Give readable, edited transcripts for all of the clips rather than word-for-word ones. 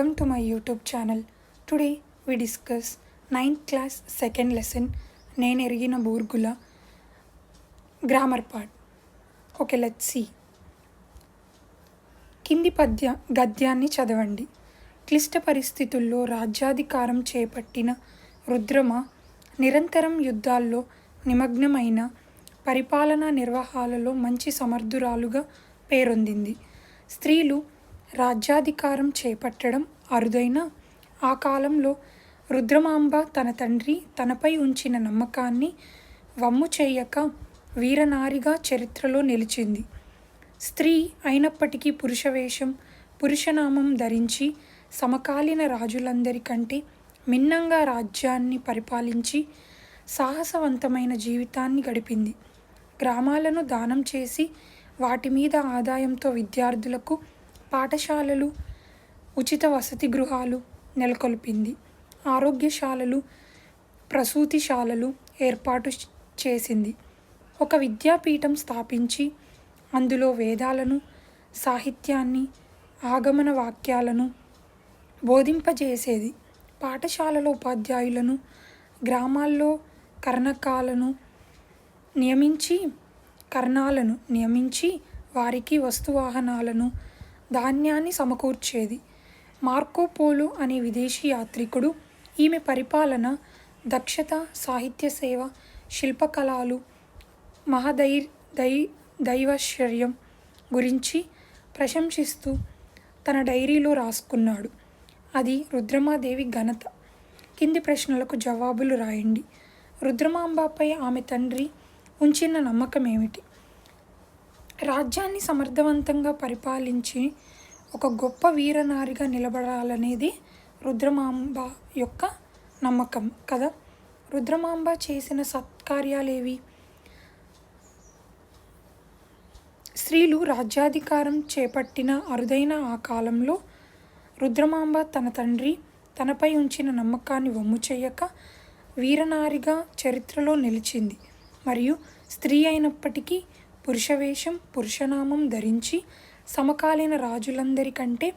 Welcome to my YouTube channel. Today we discuss 9th class second lesson నేను ఎరిగిన Burgula grammar part. Okay, let's see. కింది గద్యాన్ని చదవండి. క్లిష్ట పరిస్థితుల్లో రాజ్యాధికారం చేపట్టిన రుద్రమ నిరంతరం యుద్ధాల్లో నిమగ్నమైన పరిపాలనా నిర్వహణలో మంచి సమర్థురాలుగా పేరొందింది. స్త్రీలు రాజ్యాధికారం చేపట్టడం అరుదైన ఆ కాలంలో రుద్రమాంబ తన తండ్రి తనపై ఉంచిన నమ్మకాన్ని వమ్ము చేయక వీరనారిగా చరిత్రలో నిలిచింది. స్త్రీ అయినప్పటికీ పురుషవేషం, పురుషనామం ధరించి సమకాలీన రాజులందరికంటే మిన్నంగా రాజ్యాన్ని పరిపాలించి సాహసవంతమైన జీవితాన్ని గడిపింది. గ్రామాలను దానం చేసి వాటి మీద ఆదాయంతో విద్యార్థులకు పాఠశాలలు, ఉచిత వసతి గృహాలు నెలకొల్పింది. ఆరోగ్యశాలలు, ప్రసూతిశాలలు ఏర్పాటు చేసింది. ఒక విద్యాపీఠం స్థాపించి అందులో వేదాలను, సాహిత్యాన్ని, ఆగమన వాక్యాలను బోధింపజేసేది. పాఠశాలలో ఉపాధ్యాయులను, గ్రామాల్లో కర్ణాలను నియమించి వారికి వస్తువాహనాలను, ధాన్యాన్ని సమకూర్చేది. మార్కోపోలో అనే విదేశీ యాత్రికుడు ఈమె పరిపాలన దక్షత, సాహిత్య సేవ, శిల్పకళలు, దైవశ్వర్యం గురించి ప్రశంసిస్తూ తన డైరీలో రాసుకున్నాడు. అది రుద్రమాదేవి ఘనత. కింది ప్రశ్నలకు జవాబులు రాయండి. రుద్రమాంబపై ఆమె తండ్రి ఉంచిన నమ్మకం ఏమిటి? రాజ్యాన్ని సమర్థవంతంగా పరిపాలించి ఒక గొప్ప వీరనారిగా నిలబడాలనేది రుద్రమాంబ యొక్క నమ్మకం కదా. రుద్రమాంబ చేసిన సత్కార్యాలేవి? స్త్రీలు రాజ్యాధికారం చేపట్టిన అరుదైన ఆ కాలంలో రుద్రమాంబ తన తండ్రి తనపై ఉంచిన నమ్మకాన్ని వమ్ము చేయక వీరనారిగా చరిత్రలో నిలిచింది. మరియు స్త్రీ అయినప్పటికీ పురుషవేషం, పురుషనామం ధరించి సమకాలీన రాజులందరికంటే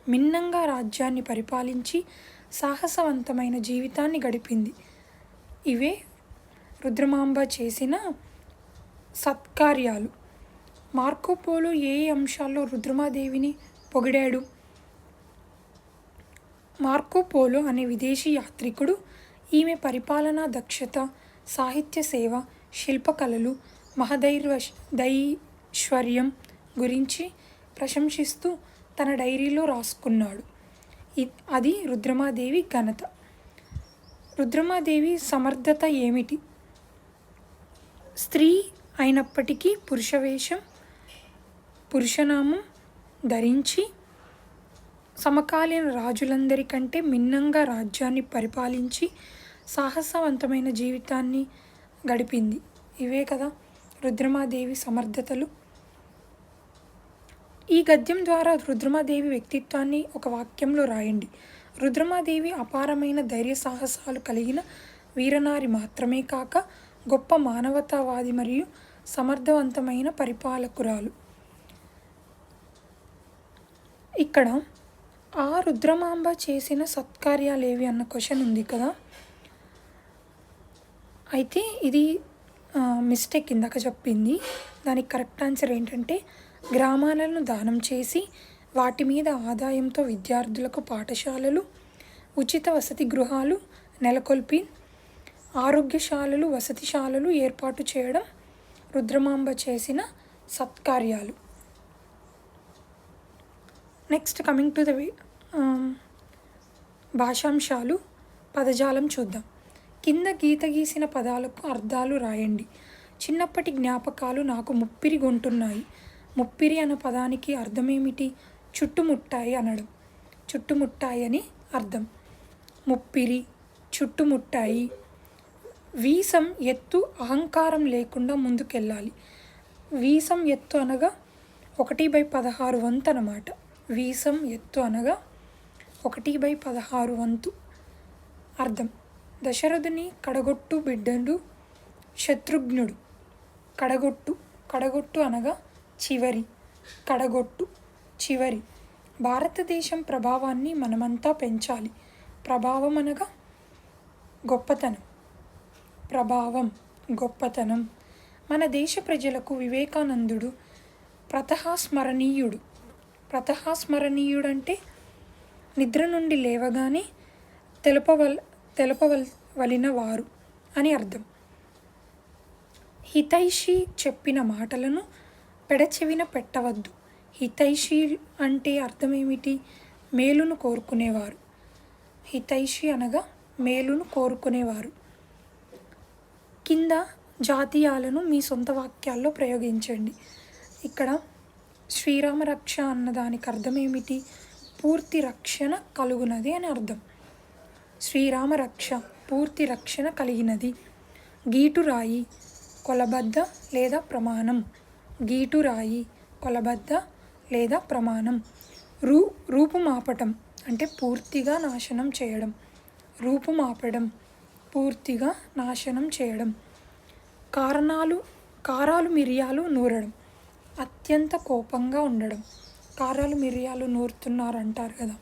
మిన్నంగా రాజ్యాన్ని పరిపాలించి సాహసవంతమైన జీవితాన్ని గడిపింది. ఇవే రుద్రమాంబ చేసిన సత్కార్యాలు. మార్కోపోలో ఏ అంశాల్లో రుద్రమాదేవిని పొగిడాడు? మార్కోపోలో అనే విదేశీ యాత్రికుడు ఈమె పరిపాలనా దక్షత, సాహిత్య సేవ, శిల్పకళలు, దైవశ్వర్యం గురించి ప్రశంసిస్తూ తన డైరీలో రాసుకున్నాడు. అది రుద్రమాదేవి ఘనత. రుద్రమాదేవి సమర్థత ఏమిటి? స్త్రీ అయినప్పటికీ పురుషవేషం, పురుషనామం ధరించి సమకాలీన రాజులందరికంటే మిన్నంగా రాజ్యాన్ని పరిపాలించి సాహసవంతమైన జీవితాన్ని గడిపింది. ఇవే కదా రుద్రమాదేవి సమర్థతలు. ఈ గద్యం ద్వారా రుద్రమాదేవి వ్యక్తిత్వాన్ని ఒక వాక్యంలో రాయండి. రుద్రమాదేవి అపారమైన ధైర్య సాహసాలు కలిగిన వీరనారి మాత్రమే కాక గొప్ప మానవతావాది మరియు సమర్థవంతమైన పరిపాలకురాలు. ఇక్కడ ఆ రుద్రమాంబ చేసిన సత్కార్యాలేవి అన్న క్వశ్చన్ ఉంది కదా. అయితే ఇది మిస్టేక్ ఇందాక చెప్పింది. దానికి కరెక్ట్ ఆన్సర్ ఏంటంటే గ్రామాలను దానం చేసి వాటి మీద ఆదాయంతో విద్యార్థులకు పాఠశాలలు, ఉచిత వసతి గృహాలు నెలకొల్పి ఆరోగ్యశాలలు, వసతిశాలలు ఏర్పాటు చేయడం రుద్రమాంబ చేసిన సత్కార్యాలు. నెక్స్ట్ కమింగ్ టు ద భాషాంశాలు, పదజాలం చూద్దాం. కింద గీత గీసిన పదాలకు అర్థాలు రాయండి. చిన్నప్పటి జ్ఞాపకాలు నాకు ముప్పిరి గొంటున్నాయి. ముప్పిరి అన్న పదానికి అర్థమేమిటి? చుట్టుముట్టాయి అనడం. చుట్టుముట్టాయి అని అర్థం. ముప్పిరి, చుట్టుముట్టాయి. వీసం ఎత్తు, అహంకారం లేకుండా ముందుకెళ్ళాలి. వీసం ఎత్తు అనగా 1/16 వంతు అన్నమాట. వీసం ఎత్తు అనగా 1/16 వంతు అర్థం. దశరథుని కడగొట్టు బిడ్డడు శత్రుఘ్నుడు. కడగొట్టు అనగా చివరి, కడగొట్టు చివరి. భారతదేశం ప్రభావాన్ని మనమంతా పెంచాలి. ప్రభావం అనగా గొప్పతనం. ప్రభావం గొప్పతనం. మన దేశ ప్రజలకు వివేకానందుడు ప్రతహాస్మరణీయుడు. ప్రతహాస్మరణీయుడంటే నిద్ర నుండి లేవగానే తెలపవలసిన వారు అని అర్థం. హితైషి చెప్పిన మాటలను పెడచెవిన పెట్టవద్దు. హితైషి అంటే అర్థం ఏమిటి? మేలును కోరుకునేవారు. హితైషి అనగా మేలును కోరుకునేవారు. కింద జాతీయాలను మీ సొంత వాక్యాల్లో ప్రయోగించండి. ఇక్కడ శ్రీరామ రక్ష అన్నదానికి అర్థం ఏమిటి? పూర్తి రక్షణ కలుగునది అని అర్థం. శ్రీరామ రక్ష పూర్తి రక్షణ కలిగినది. గీటురాయి కొలబద్ద లేదా ప్రమాణం. గీటురాయి కొలబద్ద లేదా ప్రమాణం. రూపుమాపటం అంటే పూర్తిగా నాశనం చేయడం. రూపుమాపడం పూర్తిగా నాశనం చేయడం. కారాలు మిరియాలు నూరడం. అత్యంత కోపంగా ఉండడం. కారాలు మిరియాలు నూరుతున్నారు అంటారు కదా,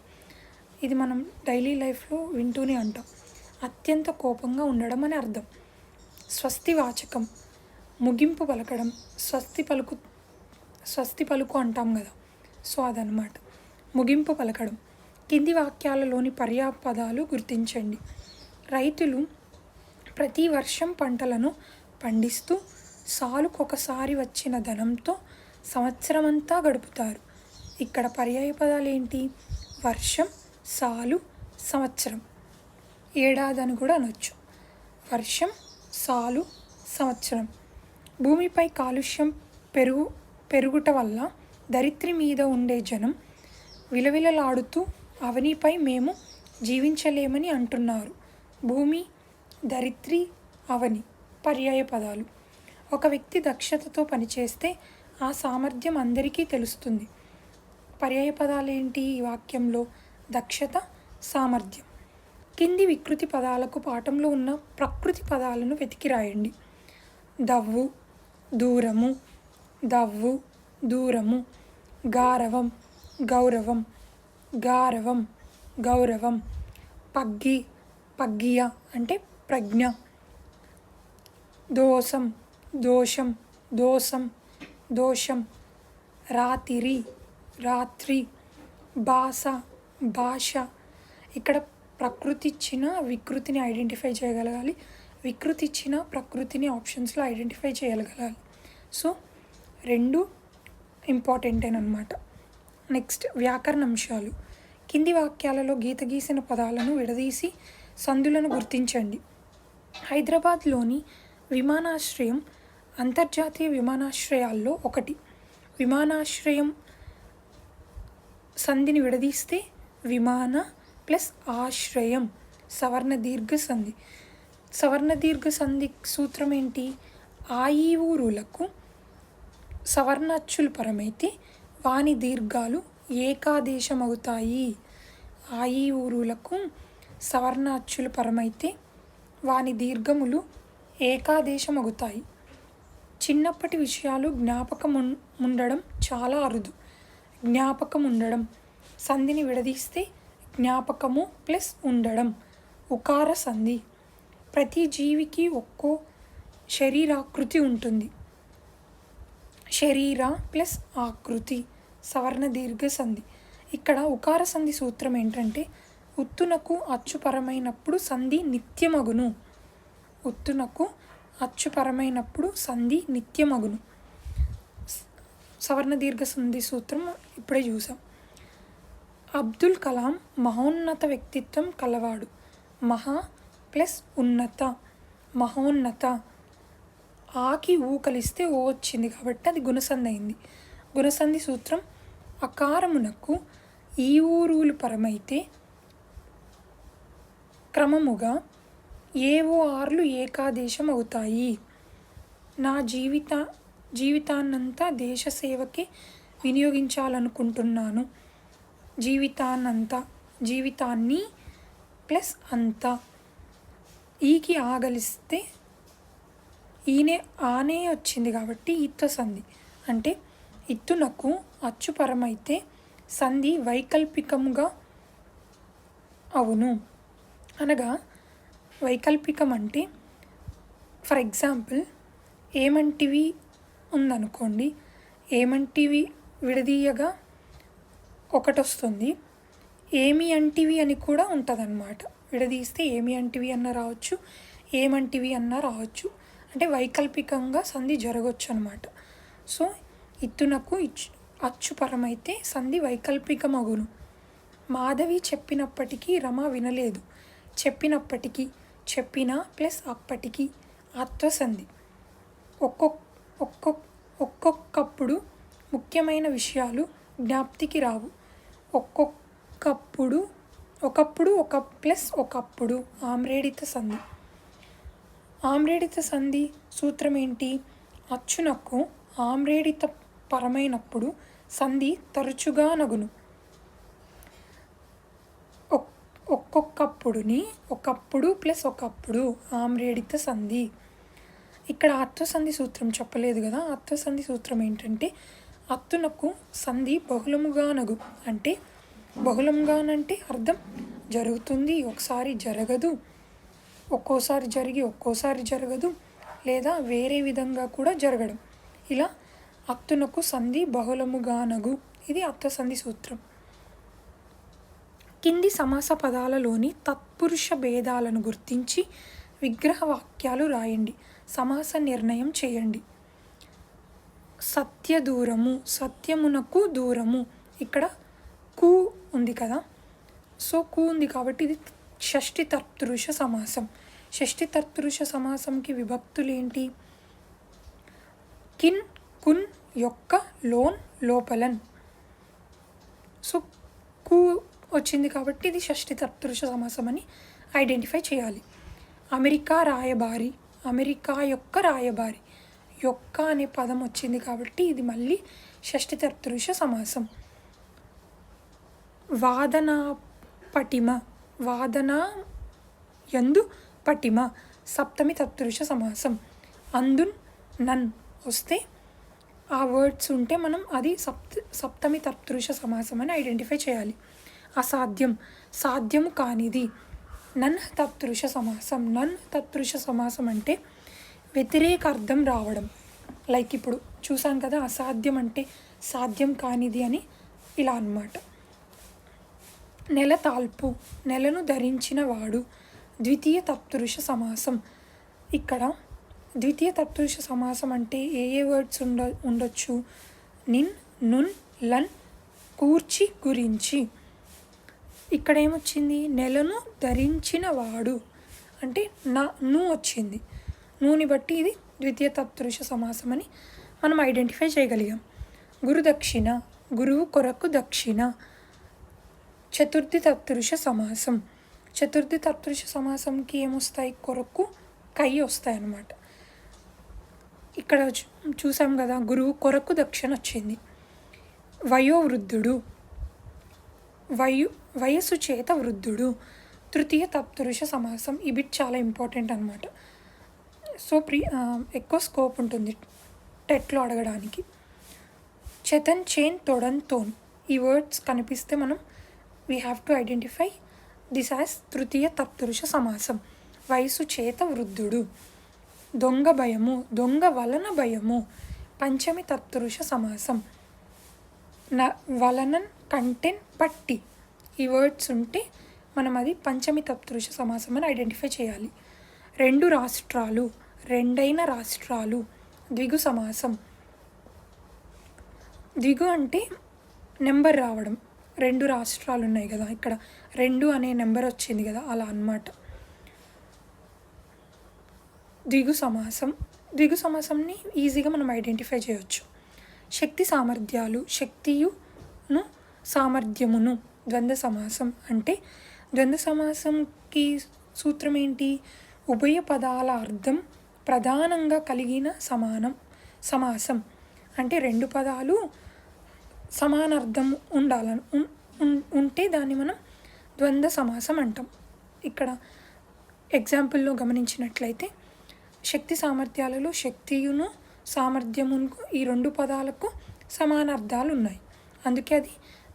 ఇది మనం డైలీ లైఫ్లో వింటూనే అంటాం. అత్యంత కోపంగా ఉండడం అని అర్థం. స్వస్తి వాచకం ముగింపు పలకడం. స్వస్తి పలుకు అంటాం కదా, సో అదనమాట ముగింపు పలకడం. కింది వాక్యాలలోని పర్యాపదాలు గుర్తించండి. రైతులు ప్రతి వర్షం పంటలను పండిస్తూ సాలుకొకసారి వచ్చిన ధనంతో సంవత్సరమంతా గడుపుతారు. ఇక్కడ పర్యాయ పదాలు ఏంటి? వర్షం, సాలు, సంవత్సరం. ఏడాది అని కూడా అనొచ్చు. వర్షం, సాలు, సంవత్సరం. భూమిపై కాలుష్యం పెరుగుట వల్ల ధరిత్రి మీద ఉండే జనం విలవిలలాడుతూ అవనిపై మేము జీవించలేమని అంటున్నారు. భూమి, ధరిత్రి, అవని పర్యాయ పదాలు. ఒక వ్యక్తి దక్షతతో పనిచేస్తే ఆ సామర్థ్యం అందరికీ తెలుస్తుంది. పర్యాయ పదాలు ఏంటి ఈ వాక్యంలో? దక్షత, సామర్థ్యం. కింది వికృతి పదాలకు పాఠంలో ఉన్న ప్రకృతి పదాలను వెతికి రాయండి. దవ్వు, దూరము. దవ్వు, దూరము. గారవం, గౌరవం. గారవం, గౌరవం. పగ్గి, పగ్గియ అంటే ప్రజ్ఞ. దోషం, దోషం. దోషం, దోషం. రాతిరి, రాత్రి. భాష, భాష. ఇక్కడ ప్రకృతి ఇచ్చిన వికృతిని ఐడెంటిఫై చేయగలగాలి. వికృతి ఇచ్చిన ప్రకృతిని ఆప్షన్స్లో ఐడెంటిఫై చేయగలగాలి. సో రెండు ఇంపార్టెంటేనమాట. నెక్స్ట్ వ్యాకరణాంశాలు. కింది వాక్యాలలో గీత గీసిన పదాలను విడదీసి సందులను గుర్తించండి. హైదరాబాద్లోని విమానాశ్రయం అంతర్జాతీయ విమానాశ్రయాల్లో ఒకటి. విమానాశ్రయం సంధిని విడదీస్తే విమాన ప్లస్ ఆశ్రయం సవర్ణ దీర్ఘ సంధి. సవర్ణ దీర్ఘ సంధి సూత్రం ఏంటి? ఆయి ఊరులకు సవర్ణ అచ్చులు పరమైతే వాని దీర్ఘాలు ఏకాదేశమవుతాయి. ఆయి ఊరులకు సవర్ణ అచ్చులు పరమైతే వాని దీర్ఘములు ఏకాదేశమవుతాయి. చిన్నప్పటి విషయాలు జ్ఞాపకం ఉండడం చాలా అరుదు. జ్ఞాపకం ఉండడం సంధిని విడదీస్తే జ్ఞాపకము ప్లస్ ఉండడం ఉకార సంధి. ప్రతి జీవికి ఒక్కో శరీరాకృతి ఉంటుంది. శరీర ప్లస్ ఆకృతి సవర్ణ దీర్ఘ సంధి. ఇక్కడ ఉకార సంధి సూత్రం ఏంటంటే ఉత్తునకు అచ్చుపరమైనప్పుడు సంధి నిత్యమగును. ఉత్తునకు అచ్చుపరమైనప్పుడు సంధి నిత్యమగును. సవర్ణ దీర్ఘ సంధి సూత్రం ఇప్పుడే చూసాం. అబ్దుల్ కలాం మహోన్నత వ్యక్తిత్వం కలవాడు. మహా ప్లస్ ఉన్నత, మహోన్నత. ఆకి ఊ కలిస్తే ఓ వచ్చింది కాబట్టి అది గుణసంధి అయింది. గుణసంధి సూత్రం అకారమునకు ఈ ఊరులు పరమైతే క్రమముగా ఏవో ఆర్లు ఏకాదేశం అవుతాయి. నా జీవితాన్నంతా దేశ సేవకే వినియోగించాలనుకుంటున్నాను. జీవితాన్ని ప్లస్ అంతా. ఈకి ఆగలిస్తే ఆనే వచ్చింది కాబట్టి ఇత్త సంధి. అంటే ఇత్తునకు అచ్చుపరమైతే సంధి వైకల్పికముగా అవును. అనగా వైకల్పికం అంటే ఫర్ ఎగ్జాంపుల్ ఏమంటివి ఉందనుకోండి, ఏమంటివి విడదీయగా ఒకటొస్తుంది, ఏమి అంటివి అని కూడా ఉంటుందన్నమాట. విడదీస్తే ఏమి అంటివి అన్న రావచ్చు, ఏమంటివి అన్న రావచ్చు. అంటే వైకల్పికంగా సంధి జరగవచ్చు అనమాట. సో ఇత్తునకు అచ్చుపరమైతే సంధి వైకల్పికమగును. మాధవి చెప్పినప్పటికీ రమ వినలేదు. చెప్పినప్పటికీ, చెప్పిన ప్లస్ అప్పటికి ఆత్వసంధి. ఒక్కొక్కప్పుడు ముఖ్యమైన విషయాలు జ్ఞాప్తికి రావు. ఒకప్పుడు ఒకప్పుడు ఆమ్రేడిత సంధి. ఆమ్రేడిత సంధి సూత్రం ఏంటి? అచ్చునకు ఆమ్రేడిత పరమైనప్పుడు సంధి తరచుగా నగును. ఒక్కొక్కప్పుడుని ఒకప్పుడు ప్లస్ ఒకప్పుడు ఆమ్రేడిత సంధి. ఇక్కడ అత్వసంధి సూత్రం చెప్పలేదు కదా. అత్వసంధి సూత్రం ఏంటంటే అత్తునకు సంధి బహుళముగానగు. అంటే బహుళంగానంటే అర్థం జరుగుతుంది, ఒకసారి జరగదు, ఒక్కోసారి జరిగి ఒక్కోసారి జరగదు, లేదా వేరే విధంగా కూడా జరగడం. ఇలా అత్తునకు సంధి బహుళముగానగు. ఇది అత్వసంధి సూత్రం. కింది సమాస పదాలలోని తత్పురుష భేదాలను గుర్తించి విగ్రహ వాక్యాలు రాయండి. సమాస నిర్ణయం చేయండి. సత్యదూరము, సత్యమునకు దూరము. ఇక్కడ కు ఉంది కదా. సో కు ఉంది కాబట్టి ఇది షష్ఠి తత్పురుష సమాసం. షష్ఠి తత్పురుష సమాసంకి విభక్తులు ఏంటి? కిన్, కున్, యొక్క, లోన్, లోపలన్. సో కు వచ్చింది కాబట్టి ఇది షష్ఠి తత్పురుష సమాసం అని ఐడెంటిఫై చేయాలి. అమెరికా రాయబారి, అమెరికా యొక్క రాయబారి. యొక్క అనే పదం వచ్చింది కాబట్టి ఇది మళ్ళీ షష్ఠి తత్పురుష సమాసం. వాదన పటిమ, వాదన యందు పటిమ సప్తమి తత్పురుష సమాసం. అందున్ నన్ వస్తే ఆ వర్డ్స్ ఉంటే మనం అది సప్తమి తత్పురుష సమాసం అని ఐడెంటిఫై చేయాలి. అసాధ్యం, సాధ్యము కానిది నన్ తత్పురుష సమాసం. నన్ తత్పురుష సమాసం అంటే వ్యతిరేక అర్థం రావడం. లైక్ ఇప్పుడు చూసాం కదా, అసాధ్యం అంటే సాధ్యం కానిది అని, ఇలా అన్నమాట. నెల తాల్పు, నెలను ధరించిన వాడు ద్వితీయ తత్పురుష సమాసం. ఇక్కడ ద్వితీయ తత్పురుష సమాసం అంటే ఏ వర్డ్స్ ఉండొచ్చు? నిన్, నున్, లన్, కూర్చి, గురించి. ఇక్కడ ఏమొచ్చింది? నెలను ధరించిన వాడు అంటే ను వచ్చింది. నూని బట్టి ఇది ద్వితీయ తత్పురుష సమాసం అని మనం ఐడెంటిఫై చేయగలిగాం. గురుదక్షిణ, గురువు కొరకు దక్షిణ చతుర్థి తత్పురుష సమాసం. చతుర్థి తత్పురుష సమాసంకి ఏమొస్తాయి? కొరకు, కై వస్తాయి అన్నమాట. ఇక్కడ చూసాం కదా, గురువు కొరకు దక్షిణ వచ్చింది. వయోవృద్ధుడు, వయస్సు చేత వృద్ధుడు తృతీయ తత్పురుష సమాసం. ఈ బిట్ చాలా ఇంపార్టెంట్ అనమాట. సో ఎక్కువ స్కోప్ ఉంటుంది టెట్లో అడగడానికి. చేతన్, చేన్, తొడన్, తోన్. ఈ వర్డ్స్ కనిపిస్తే మనం we have to identify this as తృతీయ తత్పురుష సమాసం. వయసు చేత వృద్ధుడు. దొంగ భయము, దొంగ వలన భయము పంచమి తత్పురుష సమాసం. వలనన్, కంటెన్, పట్టి. ఈ వర్డ్స్ ఉంటే మనం అది పంచమి తత్పురుష సమాసం అని ఐడెంటిఫై చేయాలి. రెండు రాష్ట్రాలు, రెండైన రాష్ట్రాలు ద్విగు సమాసం. ద్విగు అంటే నెంబర్ రావడం. రెండు రాష్ట్రాలు ఉన్నాయి కదా, ఇక్కడ రెండు అనే నెంబర్ వచ్చింది కదా, అలా అన్నమాట. ద్విగు సమాసం. ద్విగు సమాసంని ఈజీగా మనం ఐడెంటిఫై చేయవచ్చు. శక్తి సామర్థ్యాలు, శక్తియును సామర్థ్యమును ద్వంద్వ సమాసం. అంటే ద్వంద్వ సమాసంకి సూత్రం ఏంటి? ఉభయ పదాల అర్థం ప్రధానంగా కలిగిన సమాసం. అంటే రెండు పదాలు సమాన అర్థం ఉంటే దాన్ని మనం ద్వంద్వ సమాసం అంటాం. ఇక్కడ ఎగ్జాంపుల్లో గమనించినట్లయితే శక్తి సామర్థ్యాలలో శక్తియును సామర్థ్యమును ఈ రెండు పదాలకు సమాన అర్థాలు ఉన్నాయి. అందుకే అది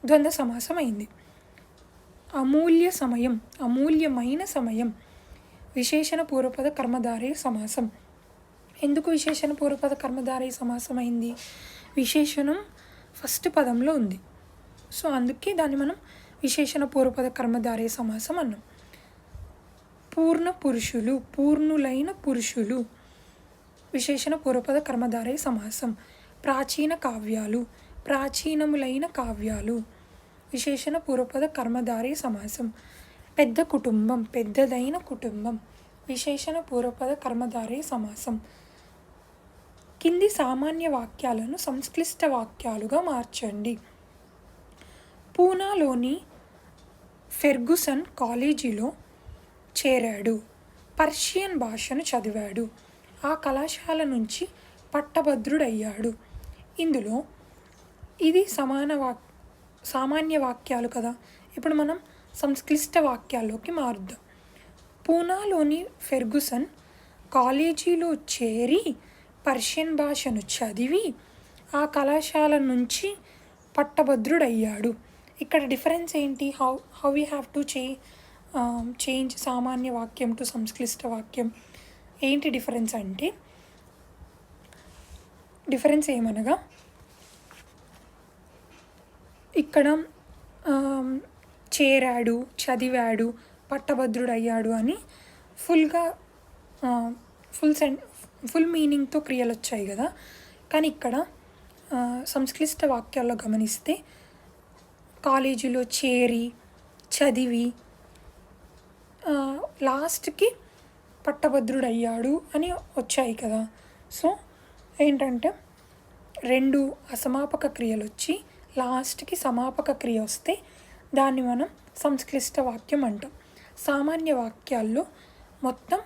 ద్వంద్వ సమాసం అయింది. అమూల్య సమయం, అమూల్యమైన సమయం, విశేషణ పూర్వపద కర్మధారయ సమాసం. ఎందుకు విశేషణ పూర్వపద కర్మధారయ సమాసం అయింది? విశేషణం ఫస్ట్ పదంలో ఉంది, సో అందుకే దాన్ని మనం విశేషణ పూర్వపద కర్మధారయ సమాసం అన్నాం. పూర్ణ పురుషులు, పూర్ణులైన పురుషులు, విశేషణ పూర్వపద కర్మధారయ సమాసం. ప్రాచీన కావ్యాలు, ప్రాచీనములైన కావ్యాలు, విశేషణ పూర్వపద కర్మధారయ సమాసం. పెద్ద కుటుంబం, పెద్దదైన కుటుంబం, విశేషణ పూర్వపద కర్మధారయ సమాసం. కింది సామాన్య వాక్యాలను సంక్లిష్ట వాక్యాలుగా మార్చండి. పూనాలోని ఫెర్గుసన్ కాలేజీలో చేరాడు. పర్షియన్ భాషను చదివాడు. ఆ కళాశాల నుంచి పట్టభద్రుడయ్యాడు. ఇందులో ఇది సామాన్య వాక్యాలు కదా. ఇప్పుడు మనం సంక్లిష్ట వాక్యాల్లోకి మారుద్దాం. పూనాలోని ఫెర్గుసన్ కాలేజీలో చేరి పర్షియన్ భాషను చదివి ఆ కళాశాల నుంచి పట్టభద్రుడయ్యాడు. ఇక్కడ డిఫరెన్స్ ఏంటి? How we have to change సామాన్య వాక్యం టు సంక్లిష్ట వాక్యం. ఏంటి డిఫరెన్స్ అంటే, డిఫరెన్స్ ఏమనగా ఇక్కడ చేరాడు, చదివాడు, పట్టభద్రుడయ్యాడు అని ఫుల్ మీనింగ్తో క్రియలు వచ్చాయి కదా. కానీ ఇక్కడ సంక్లిష్ట వాక్యాల్లో గమనిస్తే కాలేజీలో చేరి, చదివి, లాస్ట్కి పట్టభద్రుడయ్యాడు అని వచ్చాయి కదా. సో ఏంటంటే రెండు అసమాపక క్రియలు వచ్చి లాస్ట్కి సమాపక క్రియ వస్తే దాన్ని మనం సంక్లిష్ట వాక్యం అంటాం. సామాన్య వాక్యాల్లో మొత్తం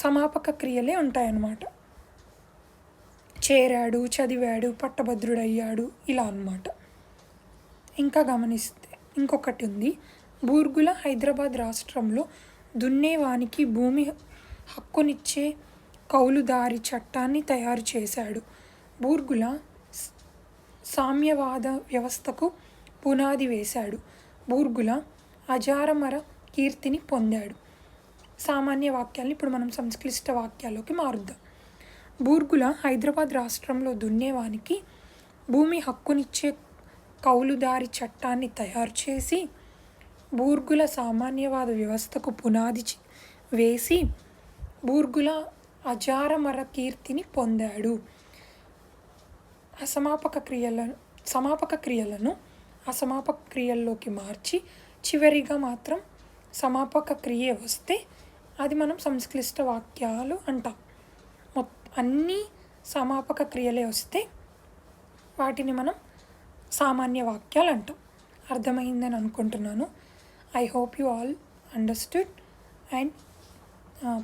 సమాపక క్రియలే ఉంటాయన్నమాట. చేరాడు, చదివాడు, పట్టభద్రుడయ్యాడు ఇలా అన్నమాట. ఇంకా గమనిస్తే ఇంకొకటి ఉంది. బూర్గుల హైదరాబాద్ రాష్ట్రంలో దున్నేవానికి భూమి హక్కునిచ్చే కౌలుదారి చట్టాన్ని తయారు చేశాడు. బూర్గుల సామ్యవాద వ్యవస్థకు పునాది వేశాడు. బూర్గుల అజారమర కీర్తిని పొందాడు. సామాన్య వాక్యాన్ని ఇప్పుడు మనం సంక్లిష్ట వాక్యాల్లోకి మారుద్దాం. బూర్గుల హైదరాబాద్ రాష్ట్రంలో దున్నేవానికి భూమి హక్కునిచ్చే కౌలుదారి చట్టాన్ని తయారు చేసి బూర్గుల సామాన్యవాద వ్యవస్థకు పునాది వేసి బూర్గుల అజారమర కీర్తిని పొందాడు. సమాపక క్రియలను అసమాపక క్రియల్లోకి మార్చి చివరిగా మాత్రం సమాపక క్రియ వస్తే అది మనం సంక్లిష్ట వాక్యాలు అంటాం. అన్నీ సమాపక క్రియలే వస్తే వాటిని మనం సామాన్య వాక్యాలు అంటాం. అర్థమైందని అనుకుంటున్నాను. I hope you all understood and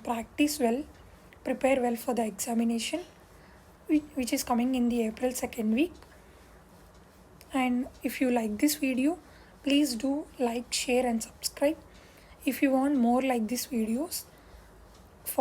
practice well, prepare well for the examination which is coming in the April 2nd week. And if you like this video, please do like, share and subscribe. If you want more like these videos,